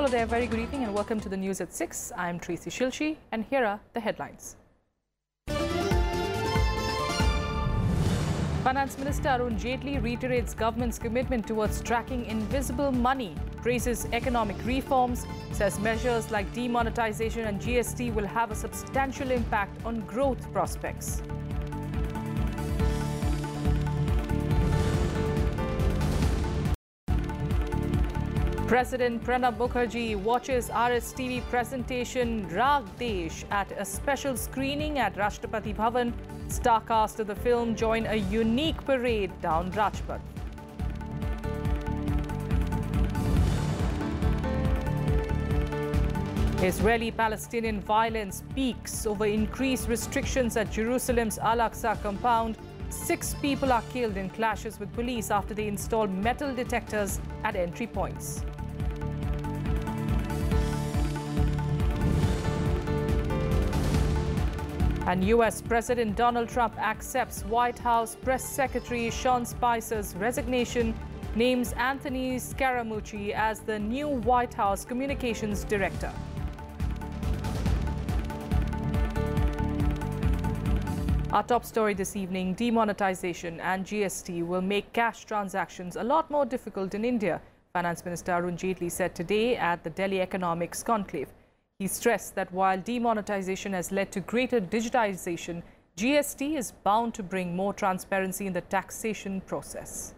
Hello there, very good evening and welcome to the news at 6. I'm Tracy Shilshi and here are the headlines. Finance Minister Arun Jaitley reiterates government's commitment towards tracking invisible money, praises economic reforms, says measures like demonetization and GST will have a substantial impact on growth prospects. President Pranab Mukherjee watches RSTV presentation Raag Desh at a special screening at Rashtrapati Bhavan. Star cast of the film join a unique parade down Rajpath. Israeli-Palestinian violence peaks over increased restrictions at Jerusalem's Al-Aqsa compound. 6 people are killed in clashes with police after they installed metal detectors at entry points. And U.S. President Donald Trump accepts White House Press Secretary Sean Spicer's resignation, names Anthony Scaramucci as the new White House Communications Director. Our top story this evening, demonetization and GST will make cash transactions a lot more difficult in India, Finance Minister Arun Jaitley said today at the Delhi Economics Conclave. He stressed that while demonetization has led to greater digitization, GST is bound to bring more transparency in the taxation process.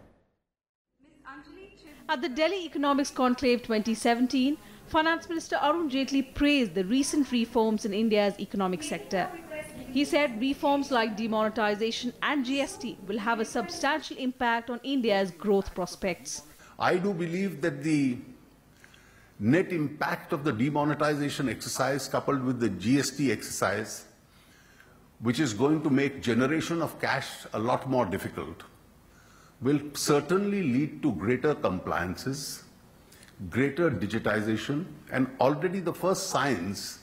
At the Delhi Economics Conclave 2017, Finance Minister Arun Jaitley praised the recent reforms in India's economic sector. He said reforms like demonetization and GST will have a substantial impact on India's growth prospects. I do believe that the net impact of the demonetization exercise coupled with the GST exercise, which is going to make generation of cash a lot more difficult, will certainly lead to greater compliances, greater digitization, and already the first signs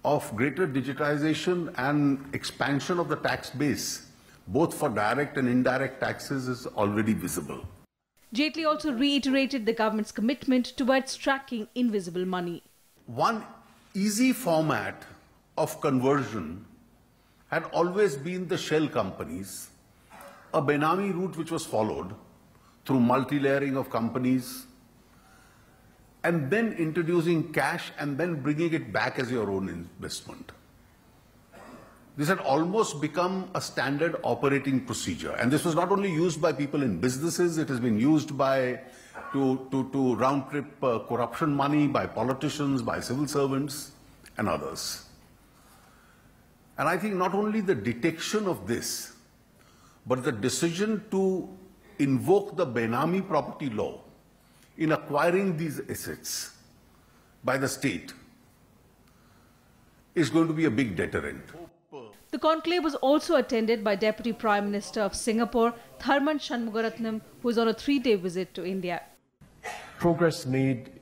of greater digitization and expansion of the tax base, both for direct and indirect taxes, is already visible. Jaitley also reiterated the government's commitment towards tracking invisible money. One easy format of conversion had always been the shell companies, a Benami route which was followed through multi-layering of companies, and then introducing cash and then bringing it back as your own investment. This had almost become a standard operating procedure. And this was not only used by people in businesses, it has been used to round-trip corruption money by politicians, by civil servants and others. And I think not only the detection of this, but the decision to invoke the Benami property law in acquiring these assets by the state is going to be a big deterrent. The conclave was also attended by Deputy Prime Minister of Singapore, Tharman Shanmugaratnam, who is on a 3-day visit to India. Progress made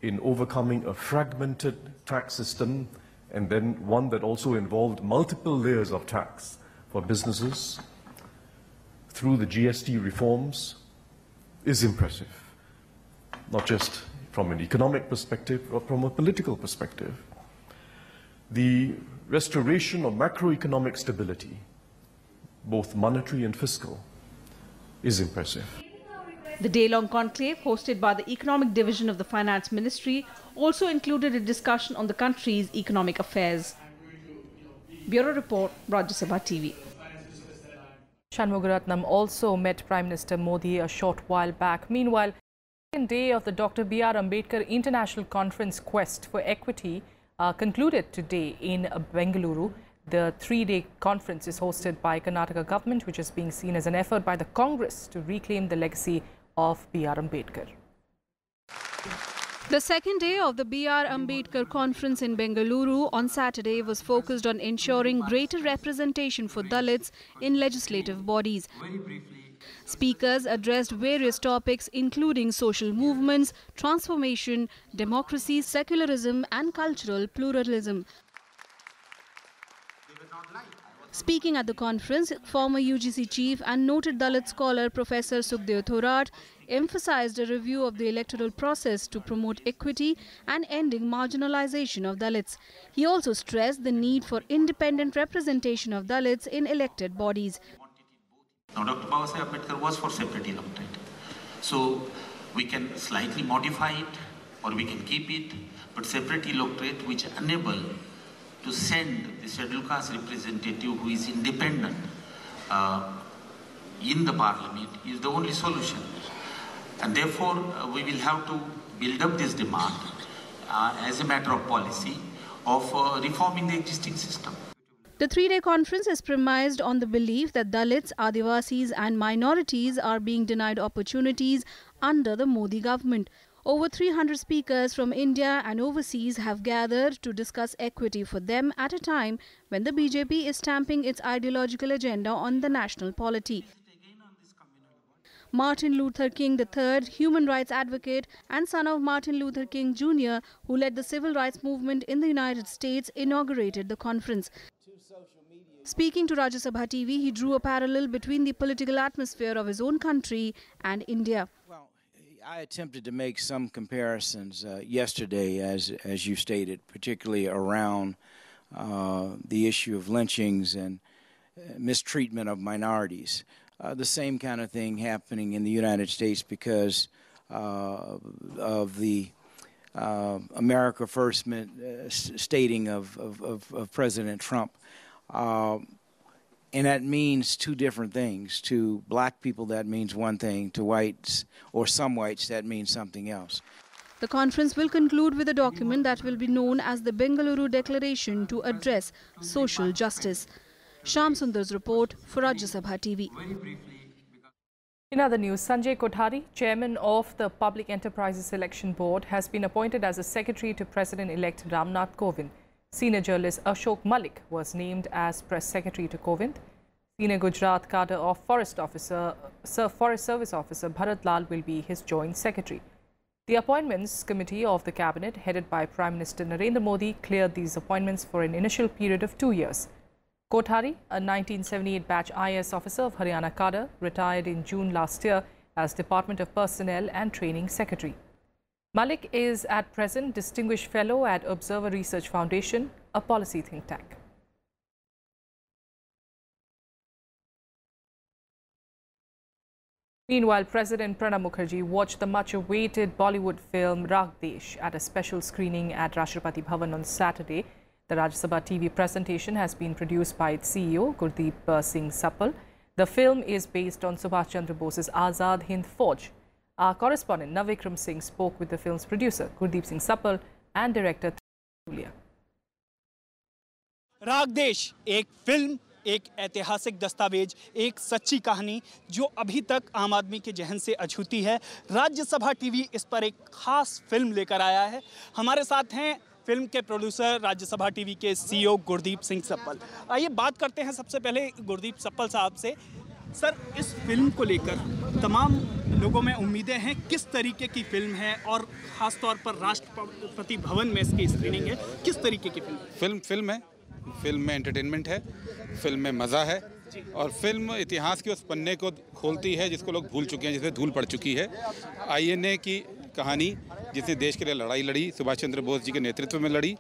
in overcoming a fragmented tax system and then one that also involved multiple layers of tax for businesses through the GST reforms is impressive, not just from an economic perspective, but from a political perspective. The restoration of macroeconomic stability, both monetary and fiscal, is impressive. The day-long conclave, hosted by the Economic Division of the Finance Ministry, also included a discussion on the country's economic affairs. Bureau Report, Rajya Sabha TV. Shanmugaratnam also met Prime Minister Modi a short while back. Meanwhile, the second day of the Dr. B.R. Ambedkar International Conference Quest for Equity concluded today in Bengaluru. The 3-day conference is hosted by Karnataka government, which is being seen as an effort by the Congress to reclaim the legacy of B.R. Ambedkar. The second day of the B.R. Ambedkar conference in Bengaluru on Saturday was focused on ensuring greater representation for Dalits in legislative bodies. Speakers addressed various topics including social movements, transformation, democracy, secularism and cultural pluralism. Speaking at the conference, former UGC chief and noted Dalit scholar Professor Sukhdev Thorat emphasized a review of the electoral process to promote equity and ending marginalization of Dalits. He also stressed the need for independent representation of Dalits in elected bodies. Now, Dr. Ambedkar was for separate electorate. So we can slightly modify it or we can keep it, but separate electorate which enable to send the scheduled caste representative who is independent in the parliament is the only solution. And therefore, we will have to build up this demand as a matter of policy of reforming the existing system. The three-day conference is premised on the belief that Dalits, Adivasis and minorities are being denied opportunities under the Modi government. Over 300 speakers from India and overseas have gathered to discuss equity for them at a time when the BJP is stamping its ideological agenda on the national polity. Martin Luther King III, human rights advocate and son of Martin Luther King Jr., who led the civil rights movement in the United States, inaugurated the conference. Speaking to Rajya Sabha TV, he drew a parallel between the political atmosphere of his own country and India. I attempted to make some comparisons yesterday, as you stated, particularly around the issue of lynchings and mistreatment of minorities. The same kind of thing happening in the United States because of the America First stating of President Trump. And that means two different things. To black people, that means one thing. To whites, or some whites, that means something else. The conference will conclude with a document that will be known as the Bengaluru Declaration to address social justice. Shyam Sundar's report for Rajya Sabha TV. In other news, Sanjay Kothari, chairman of the Public Enterprises Selection Board, has been appointed as a secretary to President-elect Ramnath Kovind. Senior journalist Ashok Malik was named as press secretary to Kovind. Senior Gujarat cadre of Forest Service Officer Bharat Lal will be his joint secretary. The Appointments Committee of the Cabinet, headed by Prime Minister Narendra Modi, cleared these appointments for an initial period of 2 years. Kothari, a 1978 batch IAS officer of Haryana cadre, retired in June last year as Department of Personnel and Training Secretary. Malik is at present Distinguished Fellow at Observer Research Foundation, a policy think tank. Meanwhile, President Pranab Mukherjee watched the much-awaited Bollywood film Ragdesh at a special screening at Rashtrapati Bhavan on Saturday. The Rajya Sabha TV presentation has been produced by its CEO, Gurdeep Singh Sappal. The film is based on Subhash Chandra Bose's Azad Hind Fauj. Our correspondent Navikram Singh spoke with the film's producer, Gurdeep Singh Sappal, and director Julia. Raag Desh एक film, एक ऐतिहासिक दस्तावेज, एक सच्ची कहानी जो अभी तक आम आदमी के जहन से अछूती है। राज्यसभा टीवी इस पर एक खास फिल्म लेकर आया है। हमारे साथ हैं फिल्म के प्रोड्यूसर, राज्यसभा टीवी के सीईओ गुरदीप सिंह सप्पल। आइए बात करते हैं सबसे पहले गुरदीप सप्पल साहब से। सर, इस फिल्म को लेकर तमाम लोगों में उम्मीदें हैं, किस तरीके की फिल्म है और ख़ास तौर पर राष्ट्रपति भवन में इसकी स्क्रीनिंग है, किस तरीके की फिल्म है, फिल्म में एंटरटेनमेंट है, फिल्म में मज़ा है और फिल्म इतिहास के उस पन्ने को खोलती है जिसको लोग भूल चुके हैं, जिसमें धूल पड़ चुकी है। INA की कहानी जिसने देश के लिए लड़ाई लड़ी, सुभाष चंद्र बोस जी के नेतृत्व में लड़ी,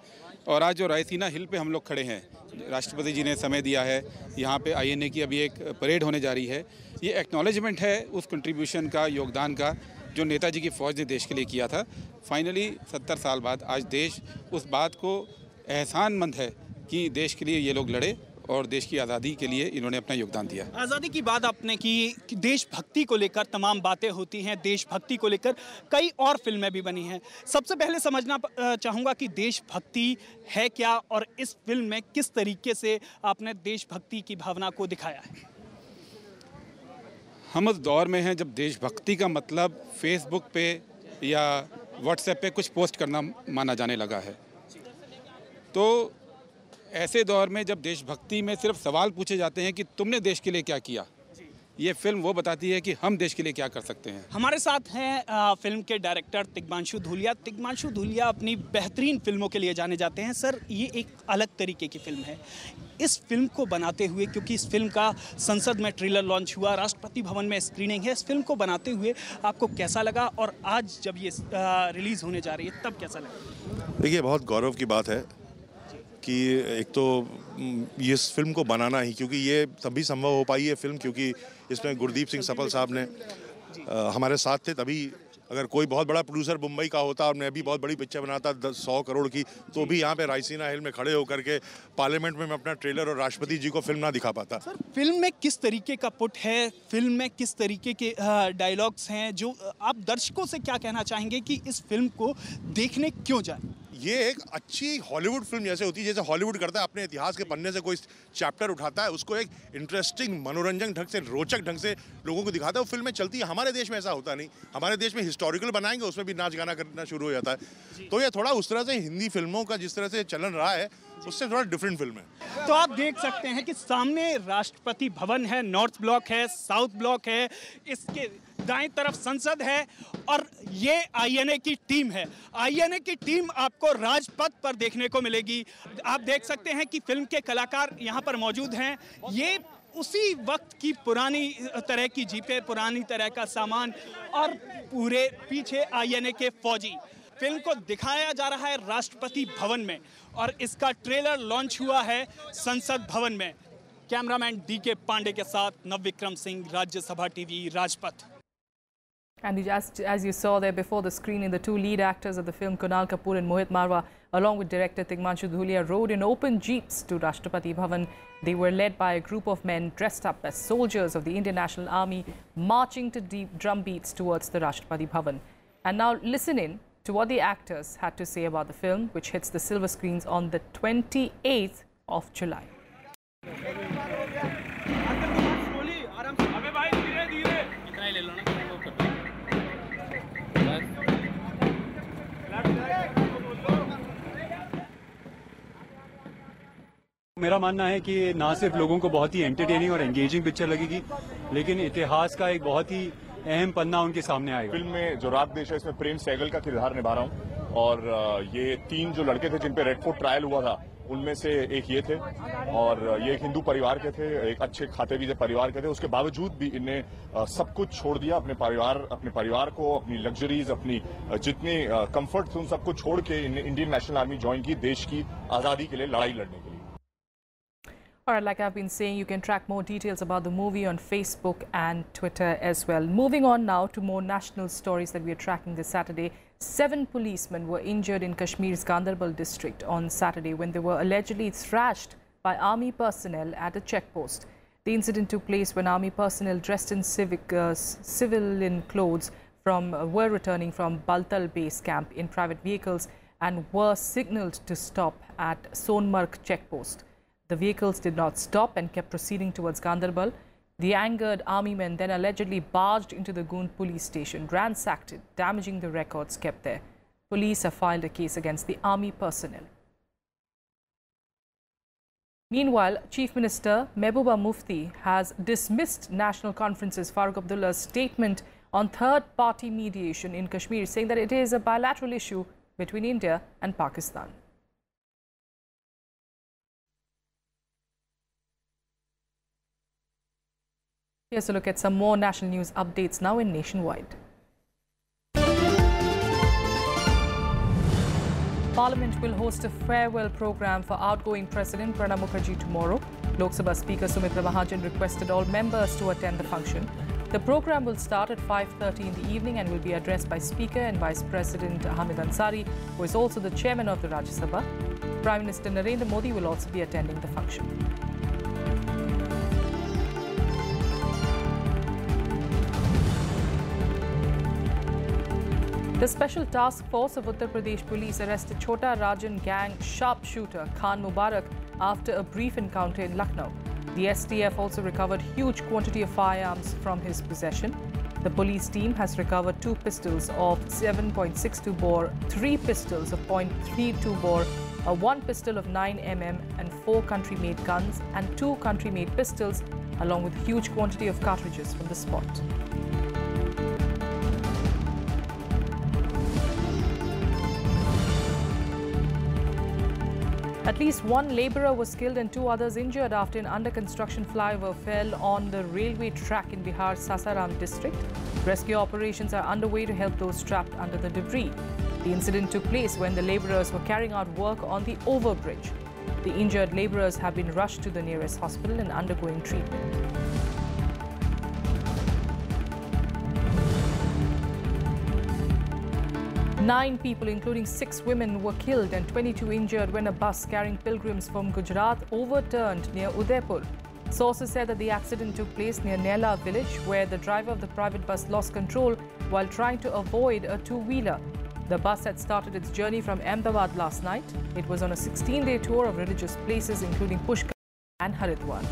और आज जो रायसीना हिल पे हम लोग खड़े हैं, राष्ट्रपति जी ने समय दिया है, यहाँ पे INA की अभी एक परेड होने जा रही है। ये एक्नॉलेजमेंट है उस कंट्रीब्यूशन का, योगदान का जो नेताजी की फ़ौज ने देश के लिए किया था। फाइनली 70 साल बाद आज देश उस बात को एहसानमंद है कि देश के लिए ये लोग लड़े और देश की आज़ादी के लिए इन्होंने अपना योगदान दिया। आज़ादी की बात आपने की कि देशभक्ति को लेकर तमाम बातें होती हैं, देशभक्ति को लेकर कई और फिल्में भी बनी हैं। सबसे पहले समझना चाहूँगा कि देशभक्ति है क्या और इस फिल्म में किस तरीके से आपने देशभक्ति की भावना को दिखाया है। हम उस दौर में हैं जब देशभक्ति का मतलब फेसबुक पे या व्हाट्सएप पे कुछ पोस्ट करना माना जाने लगा है। तो ऐसे दौर में जब देशभक्ति में सिर्फ सवाल पूछे जाते हैं कि तुमने देश के लिए क्या किया, ये फिल्म वो बताती है कि हम देश के लिए क्या कर सकते हैं। हमारे साथ हैं फिल्म के डायरेक्टर तिग्मांशु धूलिया। तिग्मांशु धूलिया अपनी बेहतरीन फिल्मों के लिए जाने जाते हैं। सर, ये एक अलग तरीके की फिल्म है। इस फिल्म को बनाते हुए, क्योंकि इस फिल्म का संसद में ट्रेलर लॉन्च हुआ, राष्ट्रपति भवन में स्क्रीनिंग है, इस फिल्म को बनाते हुए आपको कैसा लगा और आज जब ये रिलीज़ होने जा रही है तब कैसा लगा? देखिए, बहुत गौरव की बात है कि एक तो ये इस फिल्म को बनाना ही, क्योंकि ये तभी संभव हो पाई है फिल्म क्योंकि इसमें गुरदीप सिंह सफल साहब ने हमारे साथ थे। तभी अगर कोई बहुत बड़ा प्रोड्यूसर मुंबई का होता और मैं भी बहुत बड़ी पिक्चर बनाता 100 करोड़ की, तो भी यहाँ पे रायसीना हिल में खड़े होकर के पार्लियामेंट में मैं अपना ट्रेलर और राष्ट्रपति जी को फिल्म ना दिखा पाता। सर, फिल्म में किस तरीके का पुट है, फिल्म में किस तरीके के डायलॉग्स हैं, जो आप दर्शकों से क्या कहना चाहेंगे कि इस फिल्म को देखने क्यों जाएं? ये एक अच्छी हॉलीवुड फिल्म जैसे होती है, जैसे हॉलीवुड करता है, अपने इतिहास के पन्ने से कोई चैप्टर उठाता है, उसको एक इंटरेस्टिंग, मनोरंजन ढंग से, रोचक ढंग से लोगों को दिखाता है, वो फिल्में चलती है। हमारे देश में ऐसा होता नहीं। हमारे देश में हिस्टोरिकल बनाएंगे, उसमें भी नाच गाना करना शुरू हो जाता है। तो ये थोड़ा उस तरह से हिंदी फिल्मों का जिस तरह से चलन रहा है, उससे थोड़ा डिफरेंट फिल्म है। तो आप देख सकते हैं कि सामने राष्ट्रपति भवन है, नॉर्थ ब्लॉक है, साउथ ब्लॉक है, इसके दाएं तरफ संसद है और ये आईएनए की टीम है। आईएनए की टीम आपको राजपथ पर देखने को मिलेगी। आप देख सकते हैं कि फिल्म के कलाकार यहाँ पर मौजूद हैं। ये उसी वक्त की पुरानी तरह की जीपें, पुरानी तरह का सामान और पूरे पीछे आईएनए के फौजी। फिल्म को दिखाया जा रहा है राष्ट्रपति भवन में और इसका ट्रेलर लॉन्च हुआ है संसद भवन में। कैमरामैन डीके पांडे के साथ Navvikram Singh, Rajya Sabha TV, Rajpath. And as you saw there before the screening, the two lead actors of the film, Kunal Kapoor and Mohit Marwa, along with director Tigmanshu Dhulia, rode in open jeeps to Rashtrapati Bhavan. They were led by a group of men dressed up as soldiers of the Indian National Army, marching to deep drum beats towards the Rashtrapati Bhavan. And now listen in to what the actors had to say about the film, which hits the silver screens on the 28th of July. मेरा मानना है कि ना सिर्फ लोगों को बहुत ही entertaining और एंगेजिंग पिक्चर लगेगी, लेकिन इतिहास का एक बहुत ही अहम पन्ना उनके सामने आएगा। फिल्म में जो राग देश है, इसमें प्रेम सहगल का किरदार निभा रहा हूँ और ये 3 जो लड़के थे जिन पे रेड फोर्ट ट्रायल हुआ था, उनमें से एक ये थे और ये एक हिंदू परिवार के थे, एक अच्छे खाते पीते परिवार के थे। उसके बावजूद भी इन्हें सब कुछ छोड़ दिया, अपने परिवार को, अपनी लग्जरीज, अपनी जितने कंफर्ट थे, उन सबको छोड़ के इन्हें इंडियन नेशनल आर्मी ज्वाइन की, देश की आजादी के लिए लड़ाई लड़ने के लिए। All right, like I've been saying, you can track more details about the movie on Facebook and Twitter as well. Moving on now to more national stories that we are tracking this Saturday. 7 policemen were injured in Kashmir's Ganderbal district on Saturday when they were allegedly thrashed by army personnel at a checkpost. The incident took place when army personnel dressed in civilian clothes were returning from Baltal base camp in private vehicles and were signalled to stop at Sonmarg checkpost. The vehicles did not stop and kept proceeding towards Ganderbal. The angered army men then allegedly barged into the Gund police station, ransacked it, damaging the records kept there. Police have filed a case against the army personnel. Meanwhile, Chief Minister Mehbooba Mufti has dismissed National Conference's Farooq Abdullah's statement on third-party mediation in Kashmir, saying that it is a bilateral issue between India and Pakistan. Here's a look at some more national news updates now in Nationwide. Parliament will host a farewell program for outgoing President Pranab Mukherjee tomorrow. Lok Sabha Speaker Sumitra Mahajan requested all members to attend the function. The program will start at 5:30 in the evening and will be addressed by Speaker and Vice President Hamid Ansari, who is also the Chairman of the Rajya Sabha. Prime Minister Narendra Modi will also be attending the function. The Special Task Force of Uttar Pradesh Police arrested Chota Rajan gang sharpshooter Khan Mubarak after a brief encounter in Lucknow. The STF also recovered huge quantity of firearms from his possession. The police team has recovered 2 pistols of 7.62 bore, 3 pistols of .32 bore, a 1 pistol of 9mm and 4 country-made guns and 2 country-made pistols, along with a huge quantity of cartridges from the spot. At least 1 labourer was killed and 2 others injured after an under-construction flyover fell on the railway track in Bihar's Sasaram district. Rescue operations are underway to help those trapped under the debris. The incident took place when the labourers were carrying out work on the overbridge. The injured labourers have been rushed to the nearest hospital and undergoing treatment. Nine people, including 6 women, were killed and 22 injured when a bus carrying pilgrims from Gujarat overturned near Udaipur. Sources said that the accident took place near Nela village, where the driver of the private bus lost control while trying to avoid a two-wheeler. The bus had started its journey from Ahmedabad last night. It was on a 16-day tour of religious places, including Pushkar and Haridwar.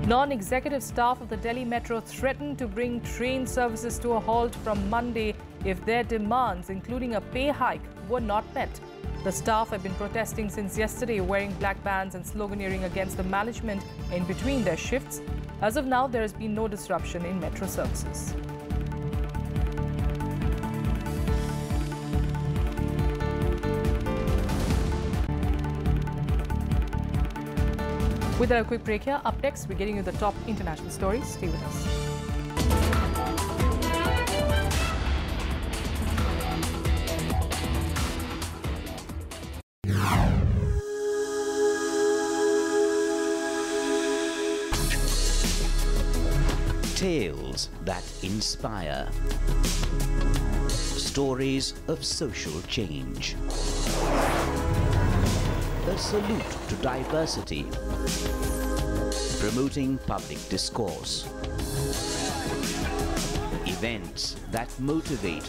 Non-executive staff of the Delhi Metro threatened to bring train services to a halt from Monday if their demands, including a pay hike, were not met. The staff have been protesting since yesterday, wearing black bands and sloganeering against the management in between their shifts. As of now, there has been no disruption in metro services. With a quick break here, up next, we're getting you the top international stories. Stay with us. Tales that inspire. Stories of social change. A salute to diversity. Promoting public discourse. Events that motivate.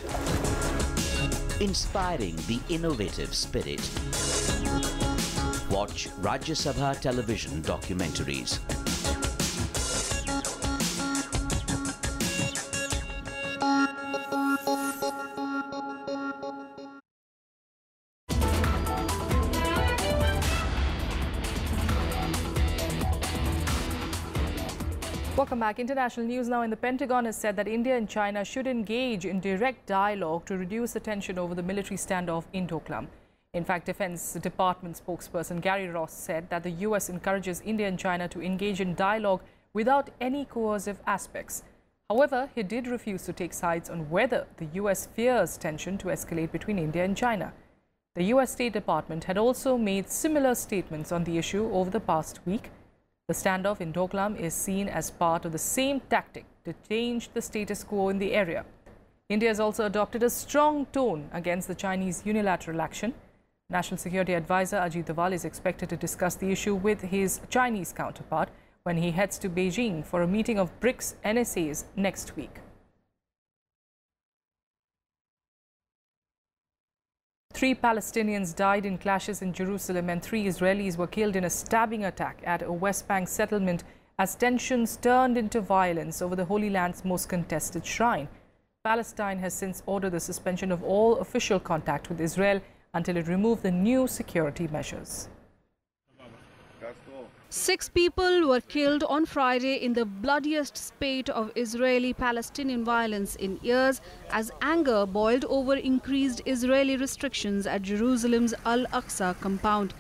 Inspiring the innovative spirit. Watch Rajya Sabha television documentaries. Welcome back. International news now. In the Pentagon has said that India and China should engage in direct dialogue to reduce the tension over the military standoff in Conclave. In fact, Defense Department spokesperson Gary Ross said that the US encourages India and China to engage in dialogue without any coercive aspects. However, he did refuse to take sides on whether the US fears tension to escalate between India and China. The US State Department had also made similar statements on the issue over the past week. The standoff in Conclave is seen as part of the same tactic to change the status quo in the area. India has also adopted a strong tone against the Chinese unilateral action. National Security Advisor Ajit Doval is expected to discuss the issue with his Chinese counterpart when he heads to Beijing for a meeting of BRICS NSAs next week. 3 Palestinians died in clashes in Jerusalem and 3 Israelis were killed in a stabbing attack at a West Bank settlement as tensions turned into violence over the Holy Land's most contested shrine. Palestine has since ordered the suspension of all official contact with Israel until it removed the new security measures. 6 people were killed on Friday in the bloodiest spate of Israeli-Palestinian violence in years as anger boiled over increased Israeli restrictions at Jerusalem's Al-Aqsa compound.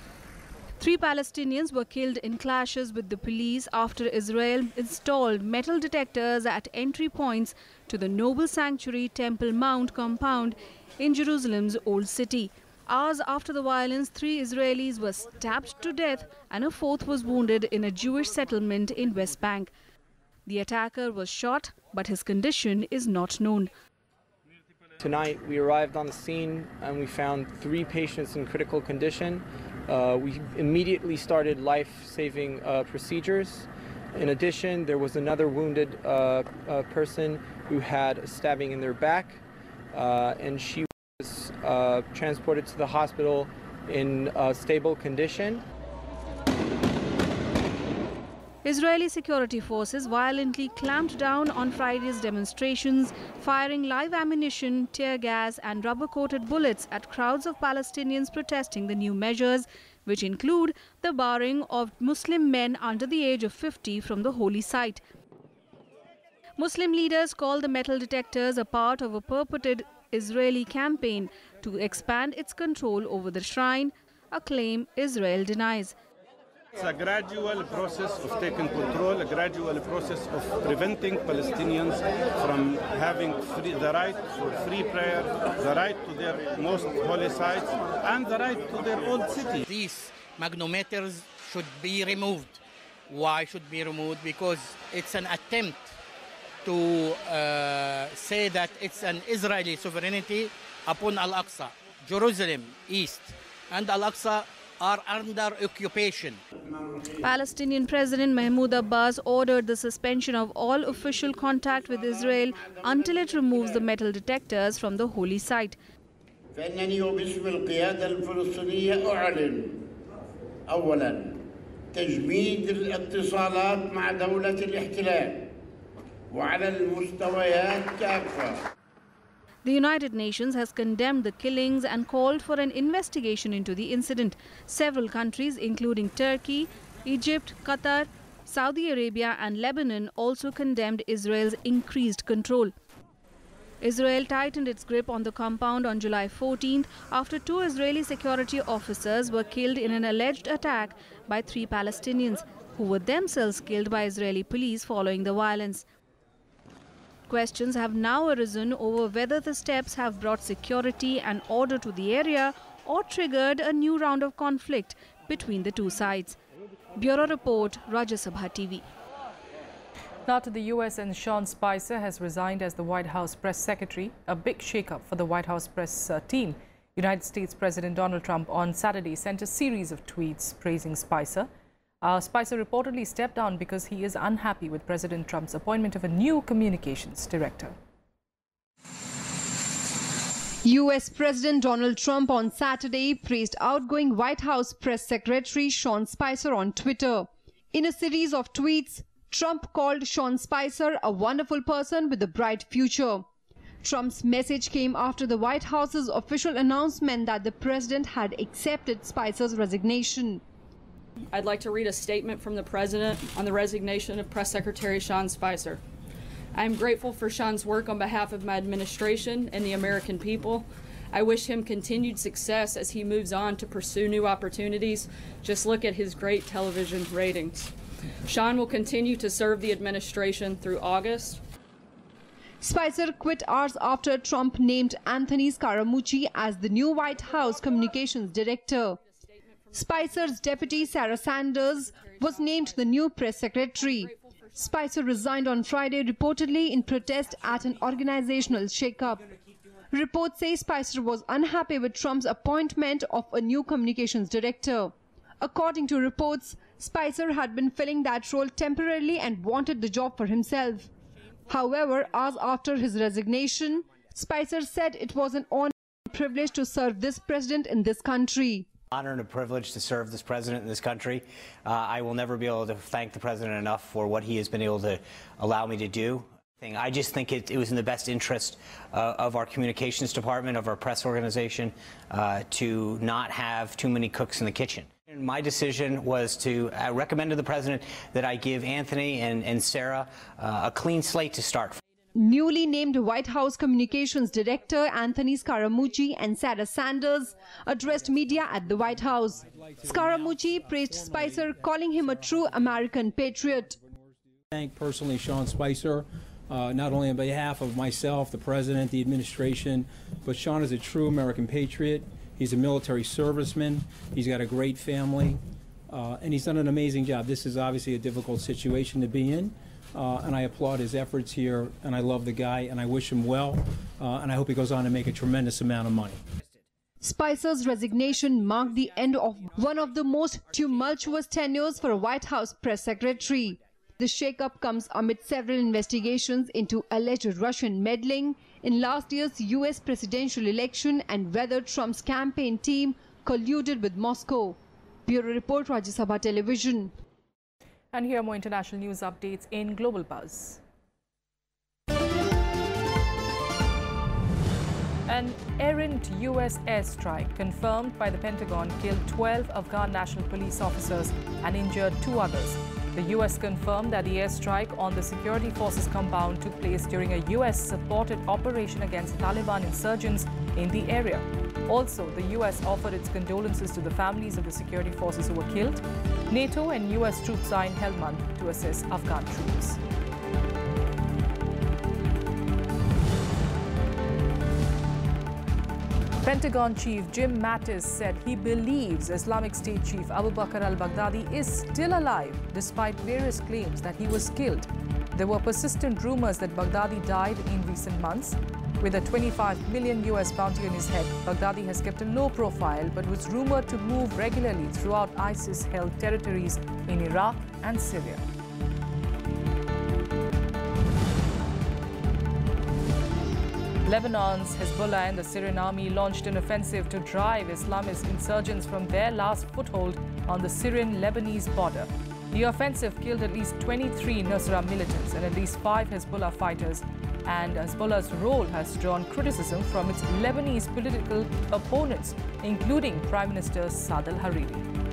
3 Palestinians were killed in clashes with the police after Israel installed metal detectors at entry points to the noble sanctuary Temple Mount compound in Jerusalem's Old City. Hours after the violence, 3 Israelis were stabbed to death and a 4th was wounded in a Jewish settlement in West Bank. The attacker was shot, but his condition is not known. Tonight, we arrived on the scene and we found 3 patients in critical condition. We immediately started life-saving procedures. In addition, there was another wounded person who had a stabbing in their back, and she was transported to the hospital in stable condition. Israeli security forces violently clamped down on Friday's demonstrations, firing live ammunition, tear gas and rubber-coated bullets at crowds of Palestinians protesting the new measures, which include the barring of Muslim men under the age of 50 from the holy site. Muslim leaders call the metal detectors a part of a purported Israeli campaign to expand its control over the shrine, a claim Israel denies. It's a gradual process of taking control, a gradual process of preventing Palestinians from having the right for free prayer, the right to their most holy sites, and the right to their old city. These magnetometers should be removed. Why should be removed? Because it's an attempt to say that it's an Israeli sovereignty upon Al-Aqsa, Jerusalem, East, and Al-Aqsa are under occupation. Palestinian President Mahmoud Abbas ordered the suspension of all official contact with Israel until it removes the metal detectors from the holy site. فإنني وباسم القيادة الفلسطينية أعلن أولا تجميد الاتصالات مع دولة الاحتلال وعلى المستويات كافة. The United Nations has condemned the killings and called for an investigation into the incident. Several countries, including Turkey, Egypt, Qatar, Saudi Arabia and Lebanon, also condemned Israel's increased control. Israel tightened its grip on the compound on July 14th after 2 Israeli security officers were killed in an alleged attack by 3 Palestinians, who were themselves killed by Israeli police following the violence. Questions have now arisen over whether the steps have brought security and order to the area or triggered a new round of conflict between the two sides. Bureau Report, Rajya Sabha TV. Now to the US, and Sean Spicer has resigned as the White House press secretary, a big shakeup for the White House press team. United States President Donald Trump on Saturday sent a series of tweets praising Spicer. Spicer reportedly stepped down because he is unhappy with President Trump's appointment of a new communications director. US President Donald Trump on Saturday praised outgoing White House press secretary Sean Spicer on Twitter. In a series of tweets, Trump called Sean Spicer a wonderful person with a bright future. Trump's message came after the White House's official announcement that the president had accepted Spicer's resignation. I'd like to read a statement from the President on the resignation of Press Secretary Sean Spicer. I am grateful for Sean's work on behalf of my administration and the American people. I wish him continued success as he moves on to pursue new opportunities. Just look at his great television ratings. Sean will continue to serve the administration through August. Spicer quit hours after Trump named Anthony Scaramucci as the new White House communications director. Spicer's deputy, Sarah Sanders, was named the new press secretary. Spicer resigned on Friday, reportedly in protest at an organizational shakeup. Reports say Spicer was unhappy with Trump's appointment of a new communications director. According to reports, Spicer had been filling that role temporarily and wanted the job for himself. However, hours after his resignation, Spicer said it was an honor and privilege to serve this president in this country. Honor and a privilege to serve this president in this country. I will never be able to thank the president enough for what he has been able to allow me to do. I just think it was in the best interest of our communications department, of our press organization, to not have too many cooks in the kitchen. And my decision was to recommend to the president that I give Anthony and Sarah a clean slate to start. Newly named White House Communications Director Anthony Scaramucci and Sarah Sanders addressed media at the White House. Scaramucci praised Spicer, calling him a true American patriot. Thank personally Sean Spicer, not only on behalf of myself, the president, the administration, but Sean is a true American patriot. He's a military serviceman. He's got a great family, and he's done an amazing job. This is obviously a difficult situation to be in. And I applaud his efforts here, and I love the guy, and I wish him well, and I hope he goes on to make a tremendous amount of money. Spicer's resignation marked the end of one of the most tumultuous tenures for a White House press secretary. The shakeup comes amid several investigations into alleged Russian meddling in last year's US presidential election and whether Trump's campaign team colluded with Moscow. Bureau Report, Rajya Sabha Television. And here are more international news updates in Global Buzz. An errant U.S. airstrike confirmed by the Pentagon killed 12 Afghan National Police officers and injured 2 others. The U.S. confirmed that the airstrike on the security forces compound took place during a U.S.-supported operation against Taliban insurgents in the area. Also, the U.S. offered its condolences to the families of the security forces who were killed. NATO and U.S. troops are in Helmand to assist Afghan troops. Pentagon Chief Jim Mattis said he believes Islamic State Chief Abu Bakr al-Baghdadi is still alive despite various claims that he was killed. There were persistent rumors that Baghdadi died in recent months. With a $25 million US bounty on his head, Baghdadi has kept a low profile but was rumored to move regularly throughout ISIS-held territories in Iraq and Syria. Lebanon's Hezbollah and the Syrian army launched an offensive to drive Islamist insurgents from their last foothold on the Syrian-Lebanese border. The offensive killed at least 23 Nusra militants and at least 5 Hezbollah fighters, and Hezbollah's role has drawn criticism from its Lebanese political opponents, including Prime Minister Saad al-Hariri.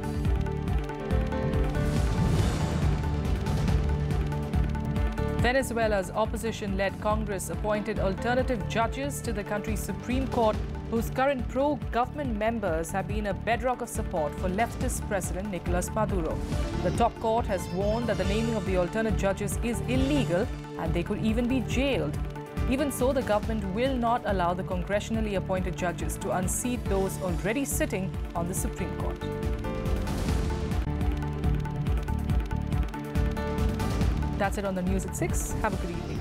Venezuela's opposition-led Congress appointed alternative judges to the country's Supreme Court, whose current pro-government members have been a bedrock of support for leftist President Nicolas Maduro. The top court has warned that the naming of the alternate judges is illegal and they could even be jailed. Even so, the government will not allow the congressionally appointed judges to unseat those already sitting on the Supreme Court. That's it on the news at 6. Have a good evening.